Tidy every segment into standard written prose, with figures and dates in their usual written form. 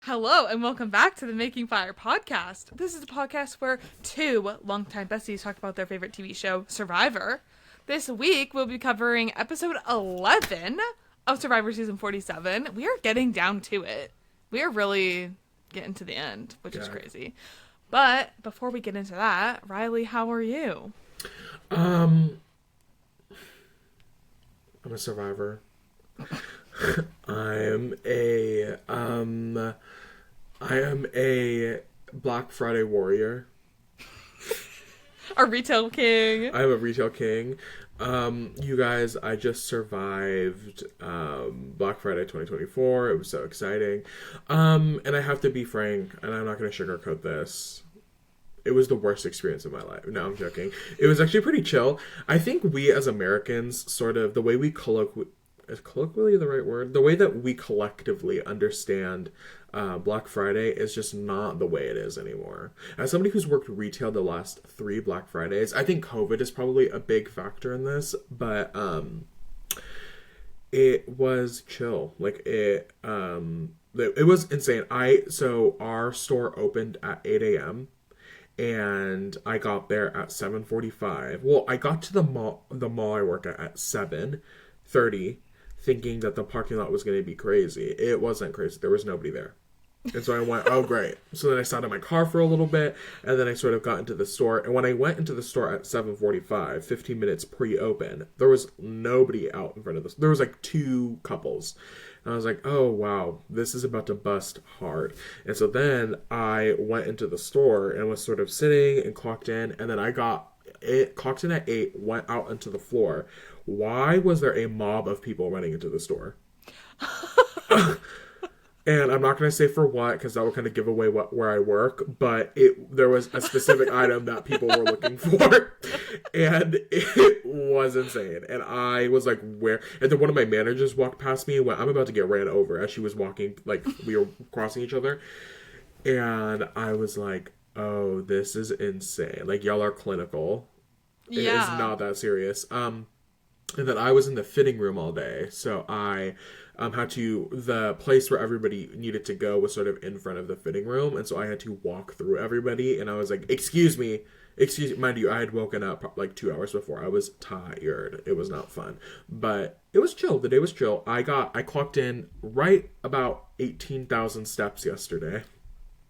Hello and welcome back to the Making Fire podcast. This is a podcast where two longtime besties talk about their favorite TV show, Survivor. This week we'll be covering episode 11 of Survivor season 47. We are getting down to it. We are really getting to the end, which is crazy. But before we get into that, Riley, how are you? I'm a survivor. I am a Black Friday warrior. Our retail king. I'm a retail king. You guys, I just survived Black Friday 2024. It was so exciting. And I have to be frank, and I'm not going to sugarcoat this. It was the worst experience of my life. No, I'm joking. It was actually pretty chill. I think we as Americans, sort of, the way we is colloquially the right word? The way that we collectively understand Black Friday is just not the way it is anymore. As somebody who's worked retail the last 3 Black Fridays, I think COVID is probably a big factor in this, but it was chill. Like it was insane. So our store opened at 8 a.m. and I got there at 7:45. Well, I got to the mall I work at 7:30, thinking that the parking lot was going to be crazy. It wasn't crazy. There was nobody there. And so I went, oh, great. So then I sat in my car for a little bit, and then I sort of got into the store. And when I went into the store at 7:45, 15 minutes pre-open, there was nobody out in front of this. There was like 2 couples. And I was like, oh, wow, this is about to bust hard. And so then I went into the store and was sort of sitting and clocked in. And then clocked in at 8, went out into the floor. Why was there a mob of people running into the store? And I'm not going to say for what, because that would kind of give away where I work, but there was a specific item that people were looking for, and it was insane. And I was like, where? And then one of my managers walked past me and went, I'm about to get ran over, as she was walking, like, we were crossing each other. And I was like, oh, this is insane. Like, y'all are clinical. Yeah. It is not that serious. And then I was in the fitting room all day, so I the place where everybody needed to go was sort of in front of the fitting room, and so I had to walk through everybody, and I was like, excuse me, mind you, I had woken up like 2 hours before. I was tired. It was not fun, but it was chill. The day was chill. I clocked in right about 18,000 steps yesterday.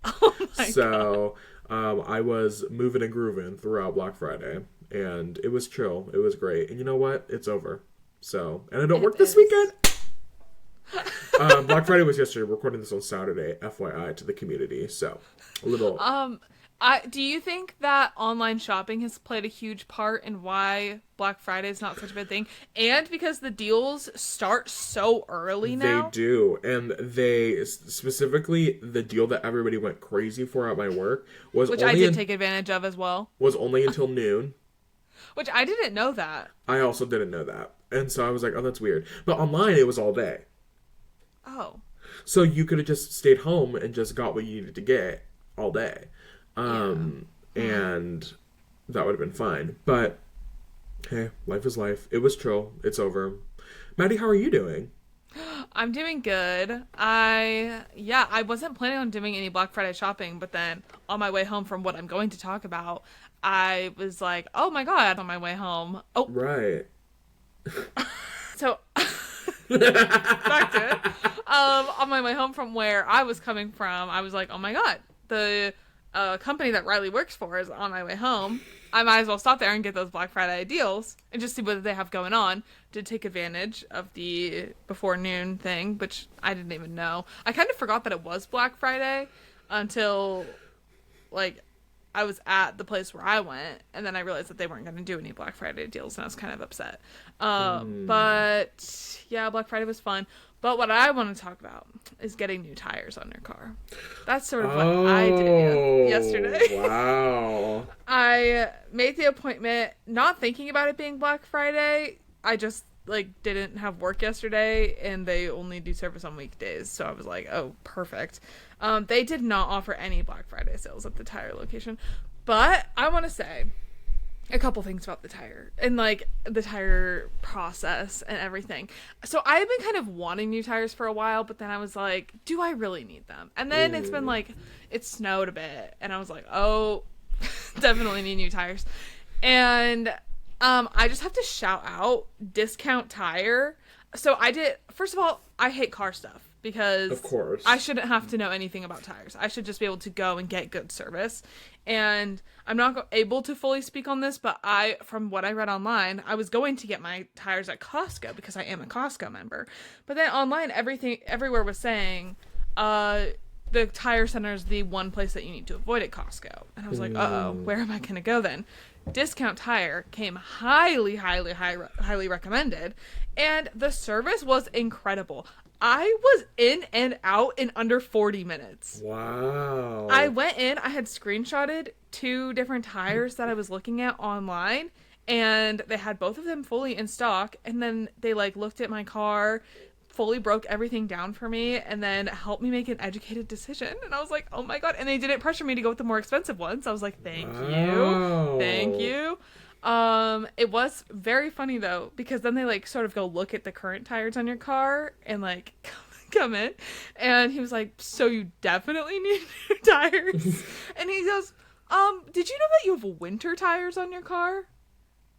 Oh my God. I was moving and grooving throughout Black Friday, and it was chill. It was great. And you know what? It's over. So, and I don't work this weekend. Black Friday was yesterday. We're recording this on Saturday, FYI, to the community. So, a little. Do you think that online shopping has played a huge part in why Black Friday is not such a big thing? And because the deals start so early now? They do. And they, specifically, the deal that everybody went crazy for at my work was Which I did take advantage of as well. Was only until noon. Which I didn't know that. I also didn't know that. And so I was like, oh, that's weird. But online, it was all day. Oh. So you could have just stayed home and just got what you needed to get all day. And that would have been fine. But, hey, life is life. It was chill. It's over. Maddie, how are you doing? I'm doing good. I wasn't planning on doing any Black Friday shopping, but then on my way home from what I'm going to talk about, I was like, oh my God, on my way home. Oh. Right. So, back to it. On my way home from where I was coming from, I was like, oh my God, the company that Riley works for is on my way home. I might as well stop there and get those Black Friday deals and just see what they have going on to take advantage of the before noon thing, which I didn't even know. I kind of forgot that it was Black Friday until, like, I was at the place where I went, and then I realized that they weren't going to do any Black Friday deals, and I was kind of upset. But, yeah, Black Friday was fun. But what I want to talk about is getting new tires on your car. That's sort of what I did yesterday. Wow. I made the appointment not thinking about it being Black Friday. I just, didn't have work yesterday, and they only do service on weekdays. So I was like, oh, perfect. They did not offer any Black Friday sales at the tire location. But I want to say, a couple things about the tire and like the tire process and everything. So I've been kind of wanting new tires for a while, but then I was like, do I really need them? And then it's been like, it snowed a bit and I was like, oh, definitely need new tires. And I just have to shout out Discount Tire. So first of all, I hate car stuff because of course I shouldn't have to know anything about tires. I should just be able to go and get good service. And I'm not able to fully speak on this, but from what I read online, I was going to get my tires at Costco because I am a Costco member. But then online, everywhere was saying, the tire center is the one place that you need to avoid at Costco. And I was like, uh-oh, where am I going to go then? Discount Tire came highly recommended, and the service was incredible. I was in and out in under 40 minutes. Wow. I went in, I had screenshotted 2 different tires that I was looking at online, and they had both of them fully in stock, and then they like looked at my car, fully broke everything down for me, and then helped me make an educated decision. And I was like, oh my god. And they didn't pressure me to go with the more expensive ones. I was like, thank you. It was very funny though, because then they like sort of go look at the current tires on your car and like come in, and he was like, so you definitely need new tires. And he goes, did you know that you have winter tires on your car?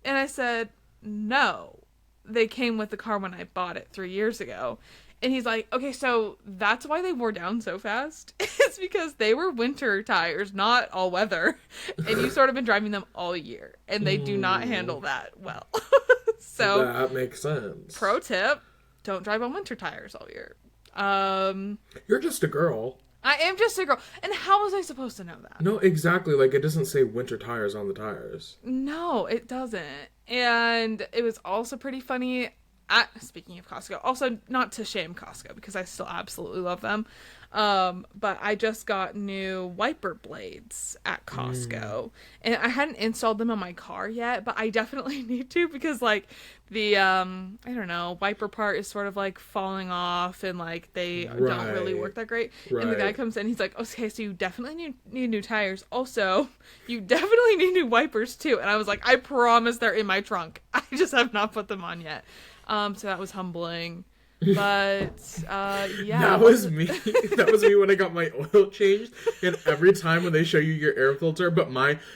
And I said, no, they came with the car when I bought it 3 years ago. And he's like, okay, so that's why they wore down so fast. It's because they were winter tires, not all weather. And you've sort of been driving them all year. And they do not handle that well. So that makes sense. Pro tip, don't drive on winter tires all year. You're just a girl. I am just a girl. And how was I supposed to know that? No, exactly. Like, it doesn't say winter tires on the tires. No, it doesn't. And it was also pretty funny. Speaking of Costco, also not to shame Costco because I still absolutely love them, but I just got new wiper blades at Costco, and I hadn't installed them on my car yet, but I definitely need to because like the I don't know, wiper part is sort of like falling off and like they don't really work that great. And the guy comes in, he's like, okay, so you definitely need new tires. Also, you definitely need new wipers too. And I was like, I promise they're in my trunk. I just have not put them on yet. So that was humbling. But yeah. That was me. That was me when I got my oil changed. And every time when they show you your air filter, but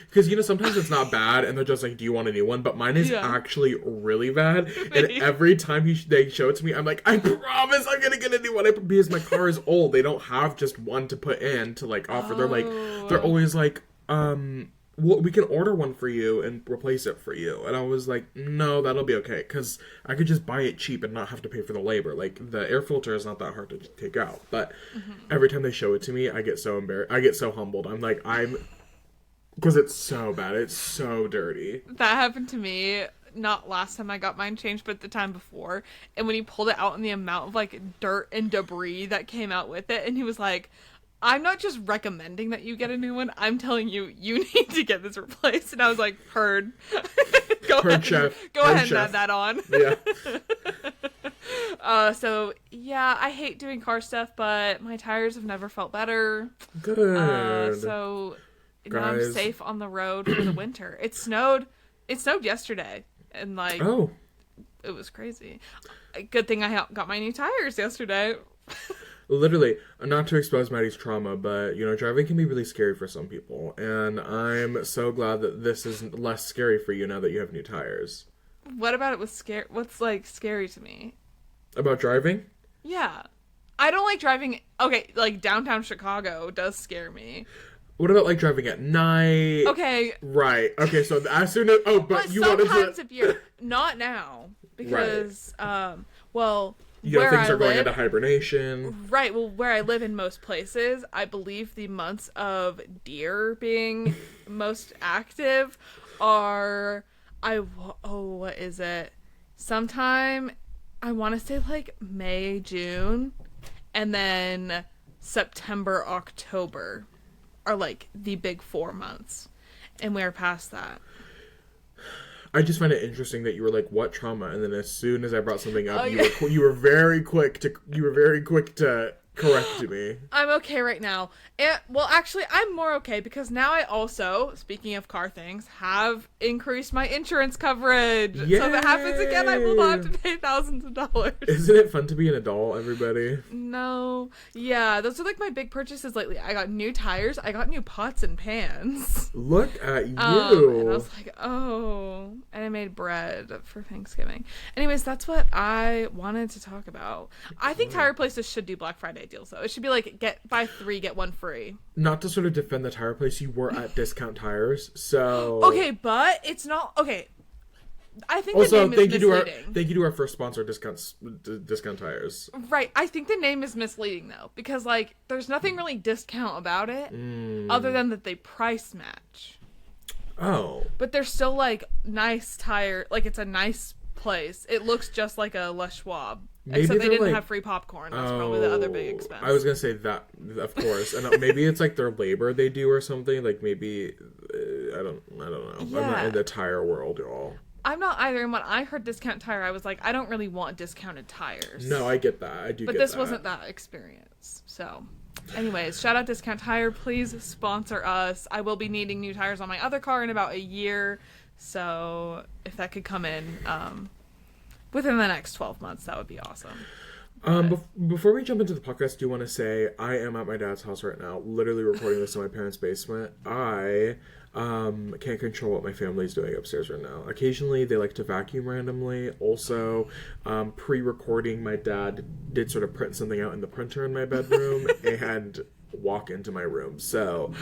because you know, sometimes it's not bad and they're just like, do you want a new one? But mine is actually really bad. And every time they show it to me, I'm like, I promise I'm gonna get a new one because my car is old. They don't have just one to put in to like offer. They're always like, well, we can order one for you and replace it for you. And I was like, no, that'll be okay. Because I could just buy it cheap and not have to pay for the labor. Like, the air filter is not that hard to take out. But every time they show it to me, I get so embarrassed. I get so humbled. I'm like, because it's so bad. It's so dirty. That happened to me. Not last time I got mine changed, but the time before. And when he pulled it out and the amount of, like, dirt and debris that came out with it. And he was like, I'm not just recommending that you get a new one. I'm telling you, you need to get this replaced. And I was like, heard. Go ahead and add that on. Yeah. So, yeah, I hate doing car stuff, but my tires have never felt better. Good. So, now I'm safe on the road for the winter. It snowed yesterday. And, like, it was crazy. Good thing I got my new tires yesterday. Literally, not to expose Maddie's trauma, but, you know, driving can be really scary for some people. And I'm so glad that this is less scary for you now that you have new tires. What about it was scary? What's, like, scary to me? About driving? Yeah. I don't like driving. Okay, like, downtown Chicago does scare me. What about, like, driving at night? Okay. Right. Okay, so as soon as... Oh, but you wanted to... sometimes if you're... Not now. Because, well... You know, things are going into hibernation. Right. Well, where I live in most places, I believe the months of deer being most active are... what is it? Sometime, I want to say, like, May, June, and then September, October are, like, the big 4 months. And we're past that. I just find it interesting that you were like, "What trauma?" And then as soon as I brought something up, you were very quick to Correct me. I'm okay right now. And, well, actually, I'm more okay because now I also, speaking of car things, have increased my insurance coverage. Yay! So if it happens again, I will not have to pay thousands of dollars. Isn't it fun to be an adult, everybody? No. Yeah, those are like my big purchases lately. I got new tires. I got new pots and pans. Look at you. And I was like, oh. And I made bread for Thanksgiving. Anyways, that's what I wanted to talk about. I think tire places should do Black Friday deals, though. It should be like, buy 3, get 1 free. Not to sort of defend the tire place, you were at Discount Tires, so... Okay, but it's not... Okay. I think also, the name is misleading. Thank you to our first sponsor, Discount Tires. Right. I think the name is misleading, though. Because, like, there's nothing really discount about it. Other than that they price match. Oh. But they're still, like, nice tire... Like, it's a nice place. It looks just like a Les Schwab. Maybe except they didn't like, have free popcorn. That's probably the other big expense. I was gonna say that, of course, and maybe it's like their labor they do or something. Like maybe I don't know. Yeah. I'm not in the tire world at all. I'm not either. And when I heard Discount Tire, I was like, I don't really want discounted tires. No, I get that. I do. But get this that. wasn't that experience. So, anyways, shout out Discount Tire. Please sponsor us. I will be needing new tires on my other car in about a year. So if that could come in within the next 12 months, that would be awesome. Before we jump into the podcast, I do want to say I am at my dad's house right now, literally recording this in my parents' basement. I can't control what my family's doing upstairs right now. Occasionally, they like to vacuum randomly. Also, pre-recording, my dad did sort of print something out in the printer in my bedroom and walk into my room. So,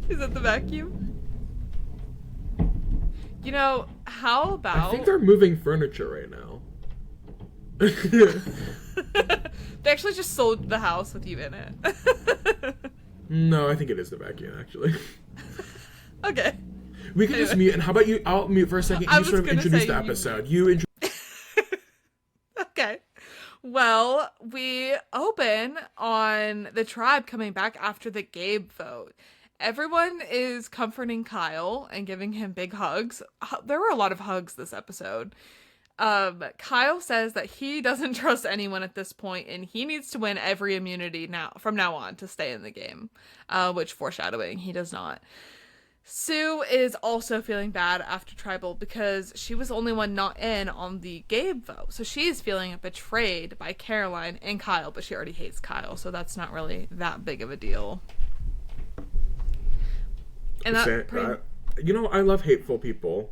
Is that the vacuum? You know, how about... I think they're moving furniture right now. They actually just sold the house with you in it. No, I think it is the vacuum, actually. Okay. We can just mute, and how about you? I'll mute for a second. You sort of introduce the episode. Okay. Well, we open on the tribe coming back after the Gabe vote. Everyone is comforting Kyle and giving him big hugs. There were a lot of hugs this episode. Kyle says that he doesn't trust anyone at this point, and he needs to win every immunity from now on to stay in the game. Which, foreshadowing, he does not. Sue is also feeling bad after Tribal because she was the only one not in on the Gabe vote. So she is feeling betrayed by Caroline and Kyle, but she already hates Kyle, so that's not really that big of a deal. And I love hateful people.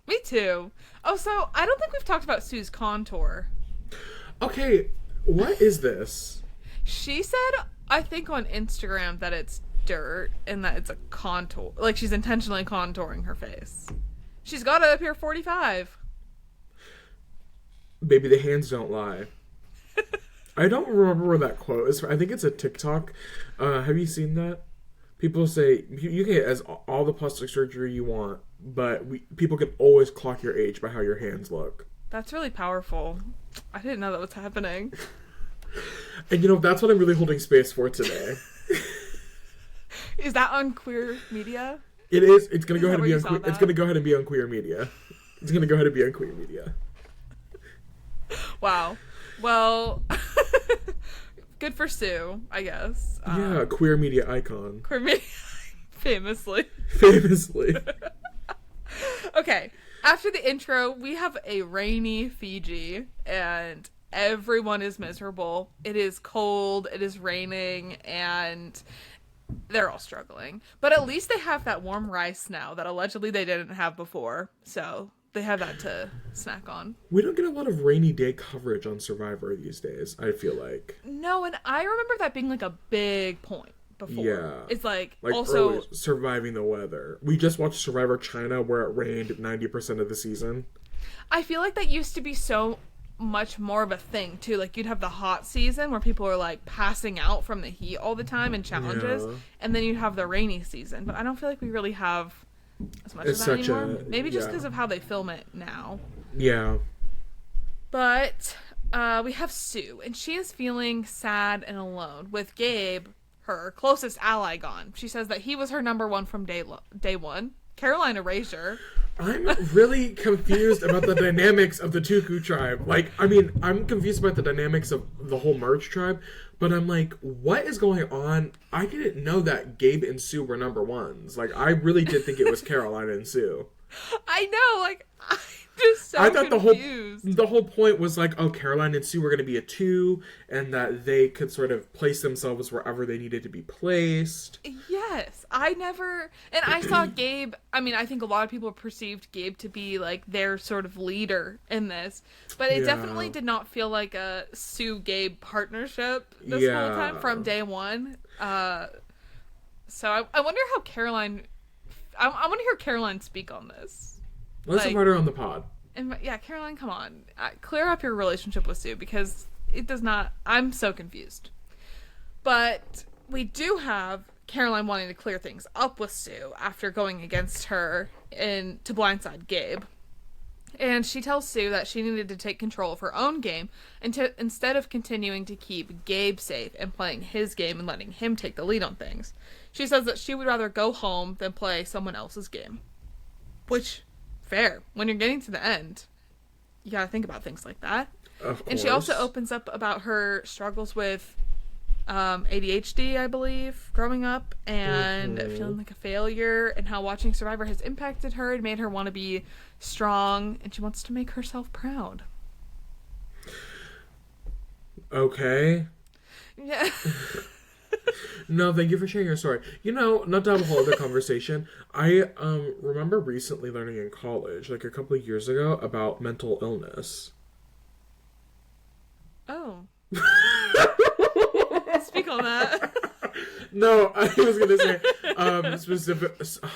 Me too. Oh, so I don't think we've talked about Sue's contour. Okay, what is this? She said, I think on Instagram, that it's dirt and that it's a contour. Like, she's intentionally contouring her face. She's got to appear 45. Baby, the hands don't lie. I don't remember where that quote is from. I think it's a TikTok. Have you seen that? People say you can get as all the plastic surgery you want, but people can always clock your age by how your hands look. That's really powerful. I didn't know that was happening. And that's what I'm really holding space for today. Is that on Queer Media? It is. It's gonna go ahead and be on. It's gonna go ahead and be on Queer Media. It's gonna go ahead and be on Queer Media. Wow. Well. Good for Sue, I guess. Yeah, queer media icon. Queer media, famously. Okay, after the intro, we have a rainy Fiji, and everyone is miserable. It is cold, it is raining, and they're all struggling. But at least they have that warm rice now that allegedly they didn't have before, so they have that to snack on. We don't get a lot of rainy day coverage on Survivor these days, I feel like. No, and I remember that being like a big point before. Yeah. It's like also surviving the weather. We just watched Survivor China where it rained 90% of the season. I feel like that used to be so much more of a thing too. Like, you'd have the hot season where people are like passing out from the heat all the time in challenges, and then you'd have the rainy season. But I don't feel like we really have as much of that anymore. Maybe just because of how they film it now. Yeah. But we have Sue, and she is feeling sad and alone with Gabe, her closest ally, gone. She says that he was her number one from day one. Caroline erased her. I'm really confused about the dynamics of the Tuku tribe. Like, I mean, I'm confused about the dynamics of the whole Merge tribe, but I'm like, what is going on? I didn't know that Gabe and Sue were number ones. Like, I really did think it was Caroline and Sue. I know, like, I'm just so I thought confused. the whole point was like, oh, Caroline and Sue were going to be a 2, and that they could sort of place themselves wherever they needed to be placed. Yes, I never, and I saw Gabe, I mean, I think a lot of people perceived Gabe to be, like, their sort of leader in this, but it definitely did not feel like a Sue-Gabe partnership this whole time from day one. So I wonder how Caroline, I want to hear Caroline speak on this. Let's invite her on the pod. And yeah, Caroline, come on. Clear up your relationship with Sue, because it does not... I'm so confused. But we do have Caroline wanting to clear things up with Sue after going against her to blindside Gabe. And she tells Sue that she needed to take control of her own game instead of continuing to keep Gabe safe and playing his game and letting him take the lead on things. She says that she would rather go home than play someone else's game. Which... fair. When you're getting to the end, you gotta think about things like that. Of course. And she also opens up about her struggles with ADHD, I believe, growing up, and feeling like a failure, and how watching Survivor has impacted her and made her want to be strong, and she wants to make herself proud. Okay. Yeah. No, thank you for sharing your story. You know, not to have a whole other conversation, I remember recently learning in college, like a couple of years ago, about mental illness. Oh. Speak on that. No, I was going to say,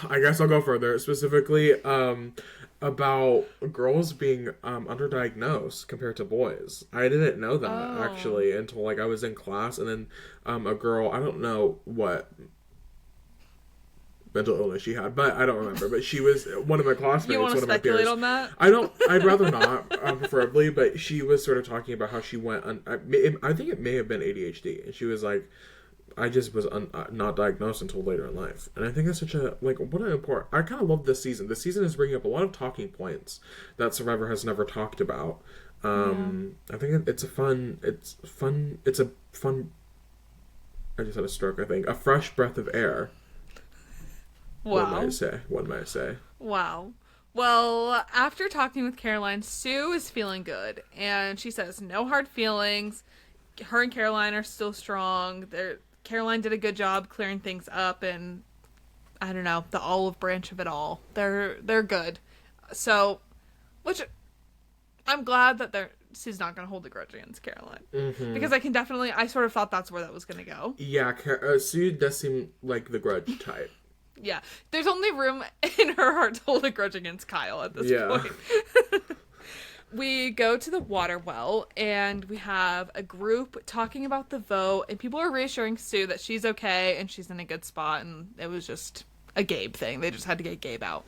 I guess I'll go further, specifically, about girls being underdiagnosed compared to boys. I didn't know that actually until like I was in class, and then a girl, I don't know what mental illness she had, but I don't remember. But she was one of my classmates. You want to speculate on that? I'd rather not, preferably. But she was sort of talking about how she went. I think it may have been ADHD, and she was like, I just was not diagnosed until later in life. And I think that's such a, like, what an important... I kind of love this season. This season is bringing up a lot of talking points that Survivor has never talked about. I think it's a fun... I just had a stroke, I think. A fresh breath of air. Wow. One might say. Wow. Well, after talking with Caroline, Sue is feeling good. And she says, no hard feelings. Her and Caroline are still strong. Caroline did a good job clearing things up, and I don't know, the olive branch of it all. They're good. So, which I'm glad that Sue's not going to hold a grudge against Caroline, because I sort of thought that's where that was going to go. Yeah, Sue does seem like the grudge type. Yeah, there's only room in her heart to hold a grudge against Kyle at this point. We go to the water well, and we have a group talking about the vote, and people are reassuring Sue that she's okay and she's in a good spot, and it was just a Gabe thing. They just had to get Gabe out.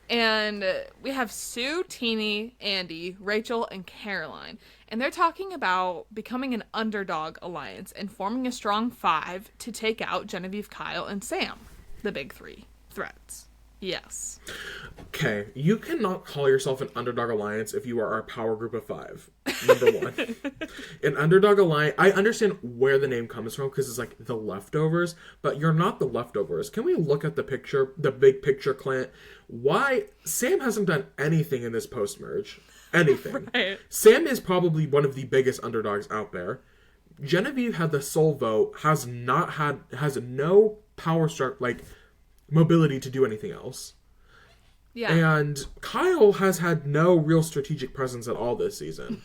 And we have Sue, Teeny, Andy, Rachel, and Caroline, and they're talking about becoming an underdog alliance and forming a strong 5 to take out Genevieve, Kyle, and Sam, the big 3 threats. Yes. Okay, you cannot call yourself an underdog alliance if you are our power group of 5. Number one. An underdog alliance, I understand where the name comes from because it's like the leftovers, but you're not the leftovers. Can we look at the picture, the big picture, Clint? Why? Sam hasn't done anything in this post-merge. Anything. Right. Sam is probably one of the biggest underdogs out there. Genevieve had the sole vote, has no power mobility to do anything else. Yeah. And Kyle has had no real strategic presence at all this season.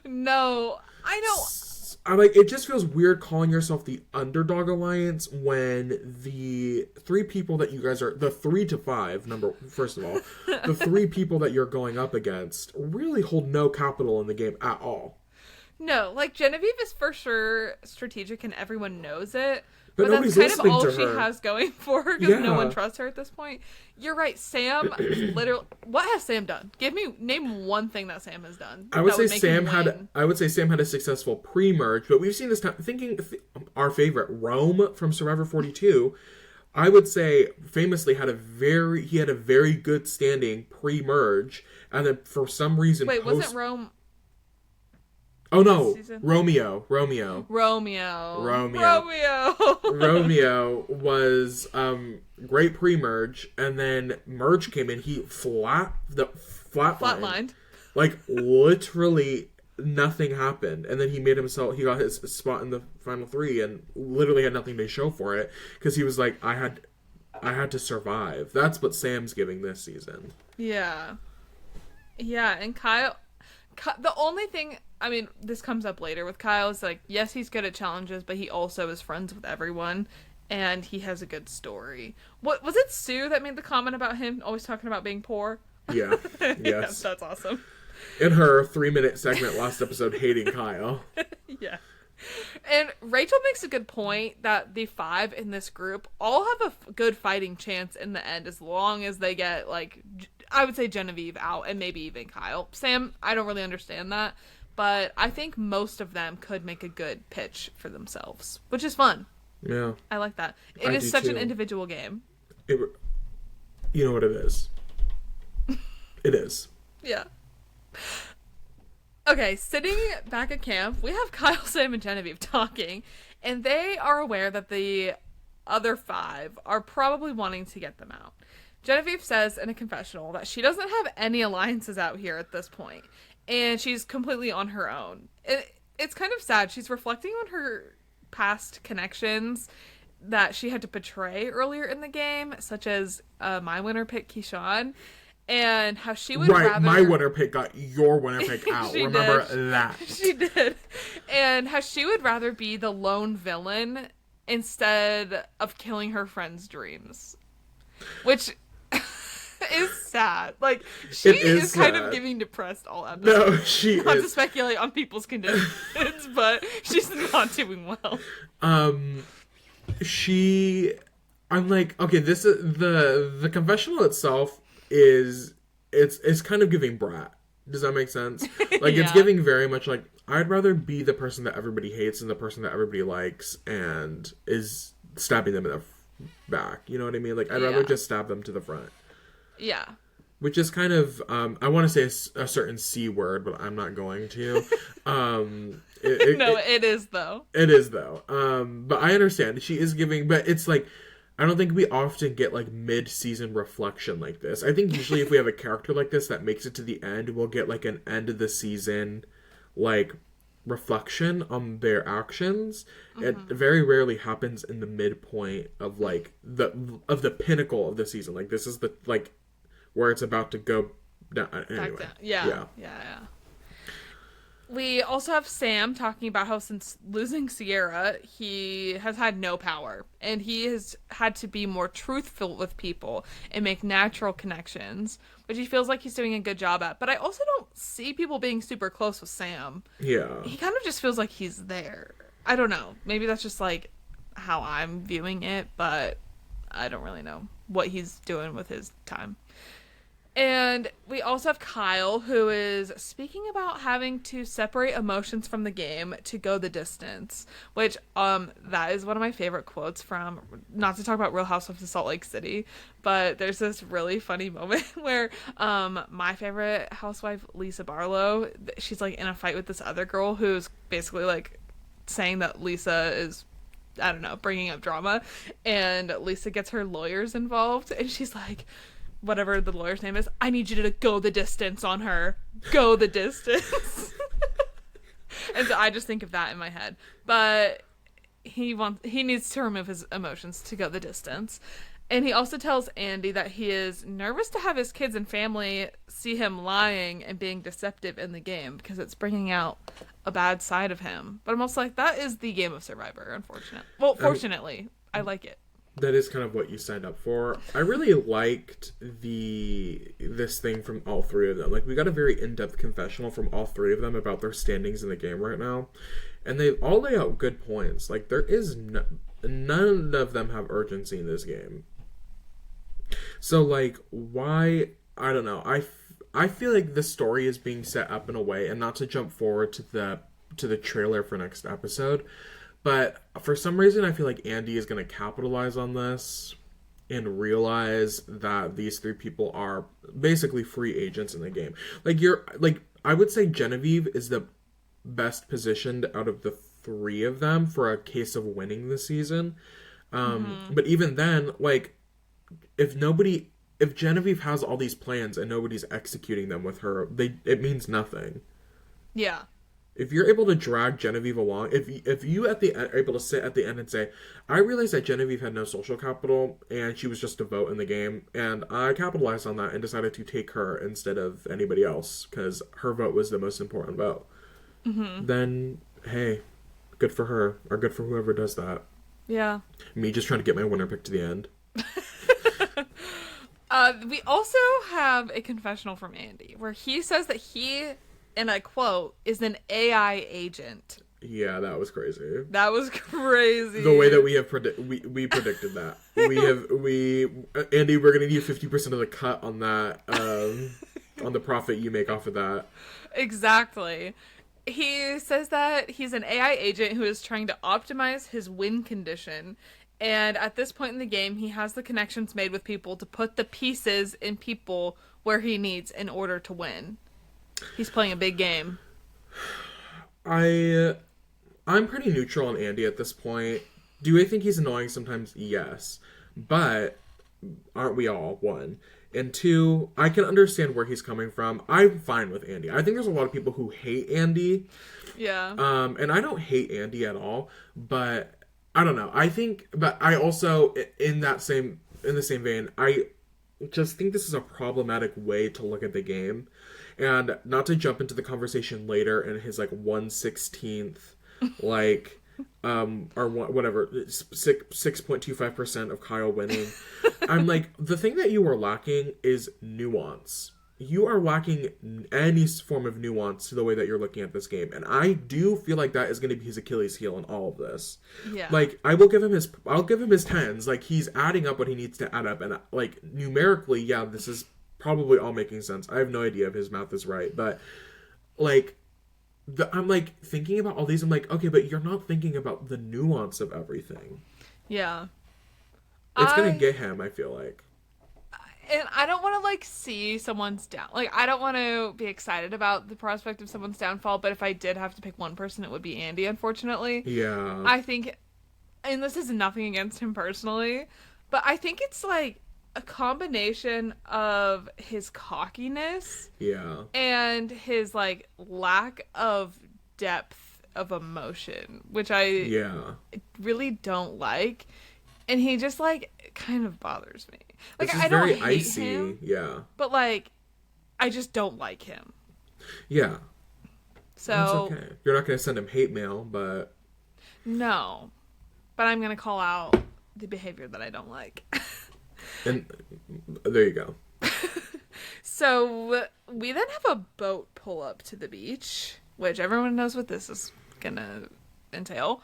No, I know. It just feels weird calling yourself the underdog alliance when the 3 people that you guys are, the 3 to 5, first of all, the 3 people that you're going up against really hold no capital in the game at all. No, like Genevieve is for sure strategic and everyone knows it. But that's kind of all to she her. has going for her because no one trusts her at this point. You're right, Sam. Literally, what has Sam done? Name one thing that Sam has done. I would say Sam had a successful pre-merge, but we've seen this time. Our favorite Rome from Survivor 42. I would say famously had a very good standing pre-merge, and then for some reason Wait, wasn't Rome Oh no, season? Romeo. Romeo was great pre-merge, and then merge came in. He flatlined. Like literally nothing happened, and then he got his spot in the final three, and literally had nothing to show for it because he was like, I had to survive. That's what Sam's giving this season. Yeah, and Kyle, the only thing, I mean, this comes up later with Kyle, is like, yes, he's good at challenges, but he also is friends with everyone, and he has a good story. What was it, Sue, that made the comment about him always talking about being poor? Yeah. Yes. Yeah, that's awesome. In her 3-minute segment last episode hating Kyle. Yeah. And Rachel makes a good point that the 5 in this group all have a good fighting chance in the end, as long as they get, like, I would say Genevieve out, and maybe even Kyle. Sam, I don't really understand that, but I think most of them could make a good pitch for themselves, which is fun. Yeah. I like that. It is such an individual game. You know what it is. It is. Yeah. Okay, sitting back at camp, we have Kyle, Sam, and Genevieve talking, and they are aware that the other 5 are probably wanting to get them out. Genevieve says in a confessional that she doesn't have any alliances out here at this point, and she's completely on her own. It's kind of sad. She's reflecting on her past connections that she had to betray earlier in the game, such as my winner pick, Keyshawn, and how she would rather... my winner pick got your winner pick out. Remember that. She did. And how she would rather be the lone villain instead of killing her friend's dreams. Which is sad. Like, she is kind of giving depressed all episode. No, she Not to speculate on people's conditions, but she's not doing well. I'm like, okay, this is the confessional itself it's kind of giving brat. Does that make sense? Like, Yeah. It's giving very much like, I'd rather be the person that everybody hates than the person that everybody likes and is stabbing them in the back. You know what I mean? Like, I'd rather just stab them to the front. Yeah. Which is kind of, I want to say a certain C word, but I'm not going to. It is, though. It is, though. But I understand. She is giving, but it's like, I don't think we often get, like, mid-season reflection like this. I think usually if we have a character like this that makes it to the end, we'll get, like, an end-of-the-season, like, reflection on their actions. It very rarely happens in the midpoint of, like, the pinnacle of the season. Like, this is the, like, where it's about to go down. Anyway. Yeah. We also have Sam talking about how since losing Sierra, he has had no power. And he has had to be more truthful with people and make natural connections, which he feels like he's doing a good job at. But I also don't see people being super close with Sam. Yeah. He kind of just feels like he's there. I don't know. Maybe that's just, like, how I'm viewing it, but I don't really know what he's doing with his time. And we also have Kyle, who is speaking about having to separate emotions from the game to go the distance, which that is one of my favorite quotes from, not to talk about Real Housewives of Salt Lake City, but there's this really funny moment where my favorite housewife, Lisa Barlow, she's like in a fight with this other girl who's basically like saying that Lisa is, I don't know, bringing up drama, and Lisa gets her lawyers involved, and she's like, whatever the lawyer's name is, I need you to go the distance on her. Go the distance. And so I just think of that in my head. But he needs to remove his emotions to go the distance. And he also tells Andy that he is nervous to have his kids and family see him lying and being deceptive in the game because it's bringing out a bad side of him. But I'm also like, that is the game of Survivor, unfortunately. Well, fortunately, I like it. That is kind of what you signed up for. I really liked this thing from all 3 of them. Like, we got a very in-depth confessional from all 3 of them about their standings in the game right now. And they all lay out good points. Like, there is none of them have urgency in this game. So, like, why... I don't know. I feel like the story is being set up in a way, and not to jump forward to the trailer for next episode, but for some reason I feel like Andy is going to capitalize on this and realize that these three people are basically free agents in the game. I would say Genevieve is the best positioned out of the three of them for a case of winning the season. But even then, like, if Genevieve has all these plans and nobody's executing them with her, it means nothing. Yeah. If you're able to drag Genevieve along, if you at the end are able to sit at the end and say, I realized that Genevieve had no social capital and she was just a vote in the game, and I capitalized on that and decided to take her instead of anybody else because her vote was the most important vote, then hey, good for her, or good for whoever does that. Yeah. Me just trying to get my winner pick to the end. We also have a confessional from Andy where he says that he, and I quote, is an AI agent. Yeah, that was crazy. That was crazy. The way that we have we predicted that. Andy, we're gonna need 50% of the cut on that, on the profit you make off of that. Exactly. He says that he's an AI agent who is trying to optimize his win condition. And at this point in the game, he has the connections made with people to put the pieces in people where he needs in order to win. He's playing a big game. I'm pretty neutral on Andy at this point. Do I think he's annoying sometimes? Yes. But aren't we all? One. And two, I can understand where he's coming from. I'm fine with Andy. I think there's a lot of people who hate Andy. Yeah. And I don't hate Andy at all, but I don't know. But I also, in the same vein, I just think this is a problematic way to look at the game. And not to jump into the conversation later in his, like, 1/16th, like, or whatever, 6.25% of Kyle winning. I'm like, the thing that you are lacking is nuance. You are lacking any form of nuance to the way that you're looking at this game. And I do feel like that is going to be his Achilles heel in all of this. Yeah. Like, I'll give him his tens. Like, he's adding up what he needs to add up. And, like, numerically, yeah, this is probably all making sense. I have no idea if his math is right. But, like, I'm, like, thinking about all these. I'm like, okay, but you're not thinking about the nuance of everything. Yeah. It's going to get him, I feel like. And I don't want to, like, see someone's down. Like, I don't want to be excited about the prospect of someone's downfall, but if I did have to pick one person, it would be Andy, unfortunately. Yeah. I think, and this is nothing against him personally, but I think it's, like, a combination of his cockiness. Yeah. And his, like, lack of depth of emotion, which I really don't like. And he just, like, kind of bothers me. Like, I don't hate him. Yeah. But, like, I just don't like him. Yeah. So. That's okay. You're not going to send him hate mail, but. No. But I'm going to call out the behavior that I don't like. And there you go. So, we then have a boat pull up to the beach, which everyone knows what this is going to entail.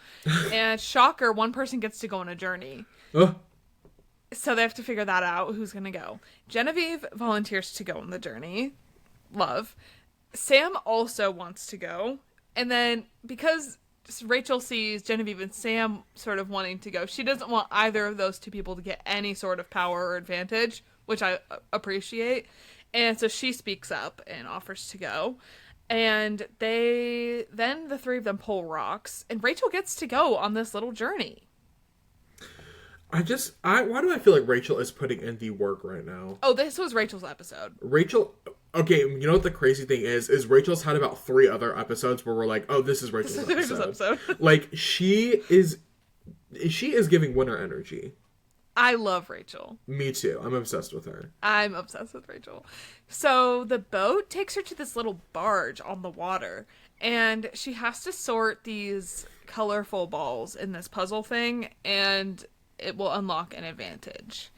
And shocker, one person gets to go on a journey. So they have to figure that out, who's gonna go. Genevieve volunteers to go on the journey. Love. Sam also wants to go. And then because Rachel sees Genevieve and Sam sort of wanting to go, she doesn't want either of those two people to get any sort of power or advantage, which I appreciate. And so she speaks up and offers to go. And the three of them pull rocks, and Rachel gets to go on this little journey. Why do I feel like Rachel is putting in the work right now? Oh, this was Rachel's episode. Okay, you know what the crazy thing is Rachel's had about 3 other episodes where we're like, oh, this is Rachel's episode. Like, she is giving winner energy. I love Rachel. Me too. I'm obsessed with her. I'm obsessed with Rachel. So the boat takes her to this little barge on the water, and she has to sort these colorful balls in this puzzle thing, and it will unlock an advantage.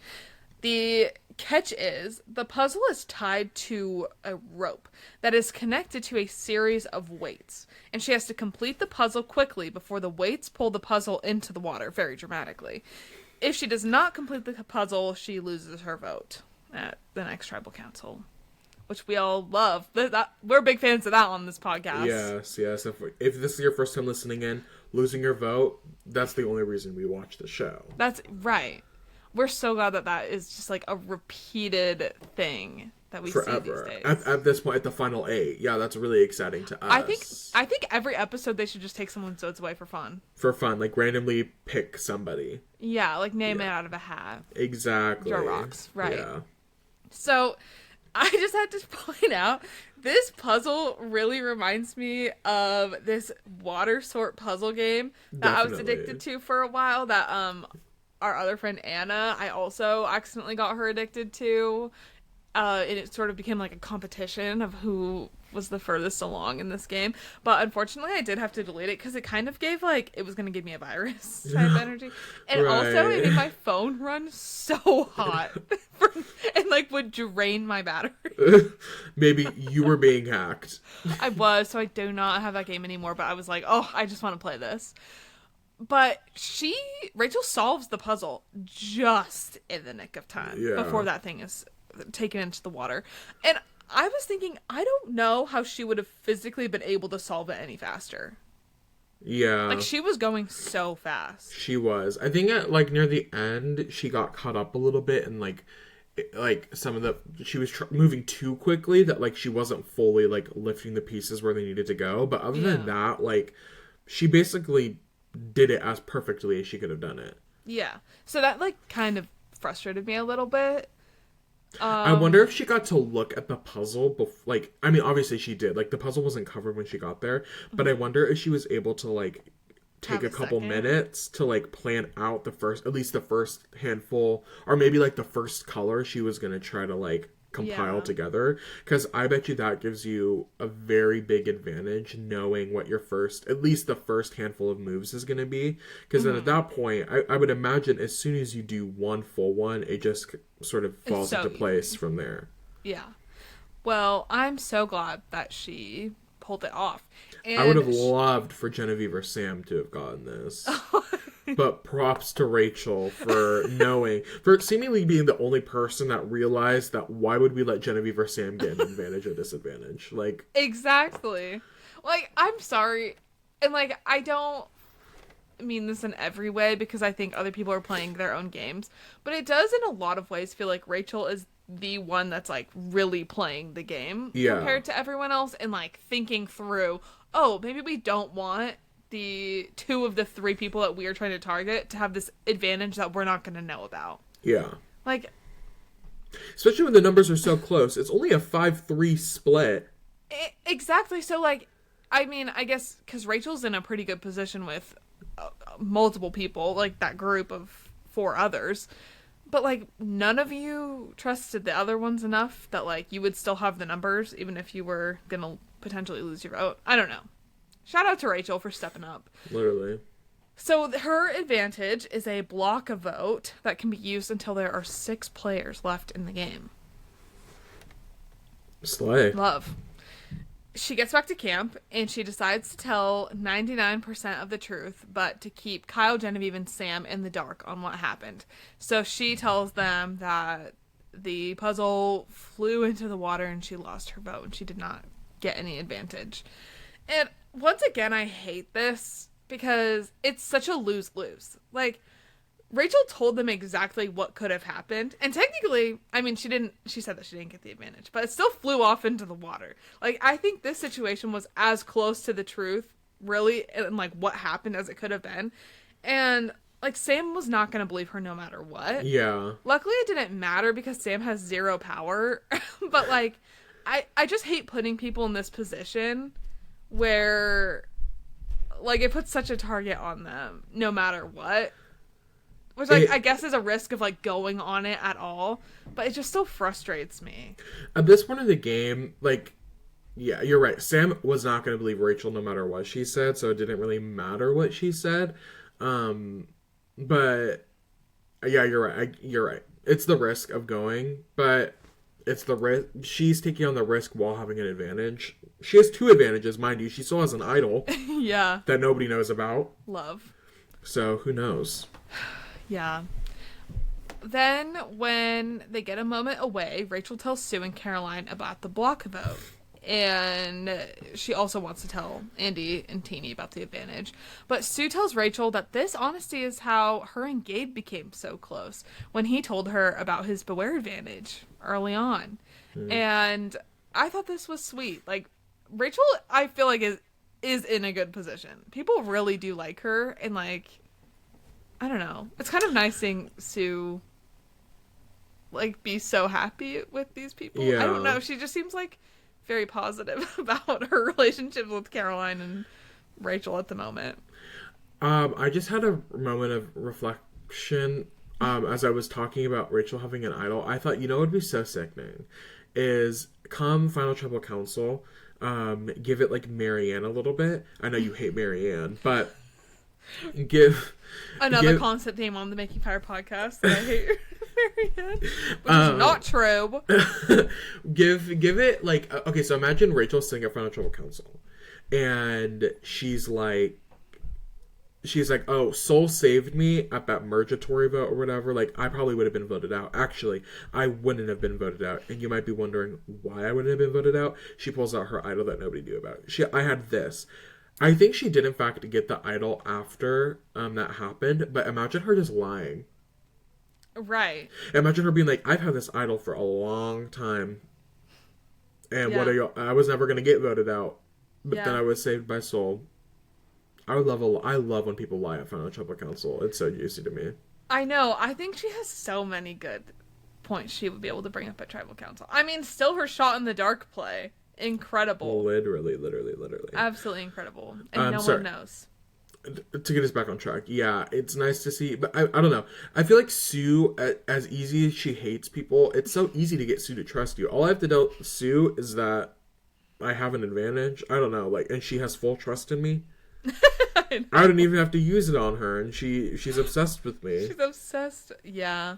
The catch is the puzzle is tied to a rope that is connected to a series of weights, and she has to complete the puzzle quickly before the weights pull the puzzle into the water very dramatically. If she does not complete the puzzle, she loses her vote at the next tribal council, which we all love. We're big fans of that on this podcast. Yes. If this is your first time listening in, losing your vote, that's the only reason we watch the show. That's right. we're so glad that that is just like a repeated thing that we Forever. see these days. At this point, at the final 8. Yeah, that's really exciting to us. I think every episode they should just take someone's votes away for fun. For fun, like randomly pick somebody. Yeah, like name it out of a hat. Exactly. Draw rocks, right. Yeah. So, I just had to point out, this puzzle really reminds me of this water sort puzzle game that I was addicted to for a while, that our other friend Anna, I also accidentally got her addicted to. And it sort of became like a competition of who was the furthest along in this game. But unfortunately, I did have to delete it because it kind of gave like, it was going to give me a virus type energy. And also, it made my phone run so hot and like would drain my battery. Maybe you were being hacked. I was, so I do not have that game anymore. But I was like, oh, I just want to play this. But Rachel solves the puzzle just in the nick of time before that thing is taken into the water. And I was thinking, I don't know how she would have physically been able to solve it any faster. Yeah. Like, she was going so fast. She was. I think at, like, near the end, she got caught up a little bit, and, like some of the... She was moving too quickly that, like, she wasn't fully, like, lifting the pieces where they needed to go. But other than that, like, she basically did it as perfectly as she could have done it. Yeah. So that, like, kind of frustrated me a little bit. I wonder if she got to look at the puzzle like, I mean, obviously she did. Like, the puzzle wasn't covered when she got there, but I wonder if she was able to, like, take a couple minutes to, like, plan out at least the first handful, or maybe, like, the first color she was gonna try to, like, compile together. Because I bet you that gives you a very big advantage knowing what your at least the first handful of moves is gonna be. Because then at that point, I would imagine as soon as you do one full one, it just sort of falls into place from there. Yeah. Well, I'm so glad that she pulled it off. And I would have loved for Genevieve or Sam to have gotten this. But props to Rachel for for seemingly being the only person that realized that why would we let Genevieve or Sam get an advantage or disadvantage? Like, exactly. Like, I'm sorry. And, like, I don't mean this in every way because I think other people are playing their own games. But it does in a lot of ways feel like Rachel is the one that's, like, really playing the game compared to everyone else, and, like, thinking through, oh, maybe we don't want the 2 of the 3 people that we are trying to target to have this advantage that we're not going to know about. Yeah. Like, especially when the numbers are so close. It's only a 5-3 split. Exactly. So, like, I mean, I guess because Rachel's in a pretty good position with multiple people, like that group of 4 others. But, like, none of you trusted the other ones enough that, like, you would still have the numbers even if you were going to potentially lose your vote. I don't know. Shout out to Rachel for stepping up. Literally. So her advantage is a block a vote that can be used until there are 6 players left in the game. Slay. Love. She gets back to camp, and she decides to tell 99% of the truth, but to keep Kyle, Genevieve, and Sam in the dark on what happened. So she tells them that the puzzle flew into the water and she lost her vote, and she did not get any advantage. And once again, I hate this because it's such a lose-lose. Like, Rachel told them exactly what could have happened. And technically, I mean, she said that she didn't get the advantage, but it still flew off into the water. Like, I think this situation was as close to the truth, really, and like what happened as it could have been. And like, Sam was not going to believe her no matter what. Yeah. Luckily, it didn't matter because Sam has 0 power. But like, I just hate putting people in this position where, like, it puts such a target on them no matter what. Which, like, I guess is a risk of, like, going on it at all. But it just still frustrates me. At this point of the game, like, yeah, you're right. Sam was not going to believe Rachel no matter what she said, so it didn't really matter what she said. But, yeah, you're right. You're right. It's the risk of going, but it's the risk. She's taking on the risk while having an advantage. She has 2 advantages, mind you. She still has an idol. Yeah. That nobody knows about. Love. So, who knows? Yeah. Then, when they get a moment away, Rachel tells Sue and Caroline about the block vote. and she also wants to tell Andy and Teeny about the advantage. But Sue tells Rachel that this honesty is how her and Gabe became so close when he told her about his Beware advantage early on. And I thought this was sweet. Like, Rachel, I feel like is in a good position. People really do like her, and like, I don't know. It's kind of nice seeing Sue like be so happy with these people. Yeah. I don't know. She just seems like very positive about her relationships with Caroline and Rachel at the moment. I just had a moment of reflection as I was talking about Rachel having an idol. I thought, what would be so sickening is come Final Tribal Council, give it like Marianne a little bit. I know you hate Marianne, but give another concept name on the Making Fire podcast that I hate Marianne, which is not true. give it like, okay, so imagine Rachel sitting at Final Tribal Council and she's like, oh, Soul saved me at that mergatory vote or whatever. Like, I probably would have been voted out. Actually, I wouldn't have been voted out. And you might be wondering why I wouldn't have been voted out. She pulls out her idol that nobody knew about. I had this. I think she did, in fact, get the idol after that happened. But imagine her just lying. Right. Imagine her being like, I've had this idol for a long time. And Yeah. what are y'all? I was never going to get voted out. But Yeah. then I was saved by Soul. I love when people lie at Final Tribal Council. It's so juicy to me. I know. I think she has so many good points she would be able to bring up at Tribal Council. I mean, still her shot in the dark play. Incredible. Literally. Absolutely incredible. And no sorry. one knows. To get us back on track, yeah, it's nice to see. But I don't know. I feel like Sue, as easy as she hates people, it's so easy to get Sue to trust you. All I have to tell Sue is that I have an advantage. I don't know. Like, and she has full trust in me. I don't even have to use it on her, and she's obsessed with me. She's obsessed. Yeah.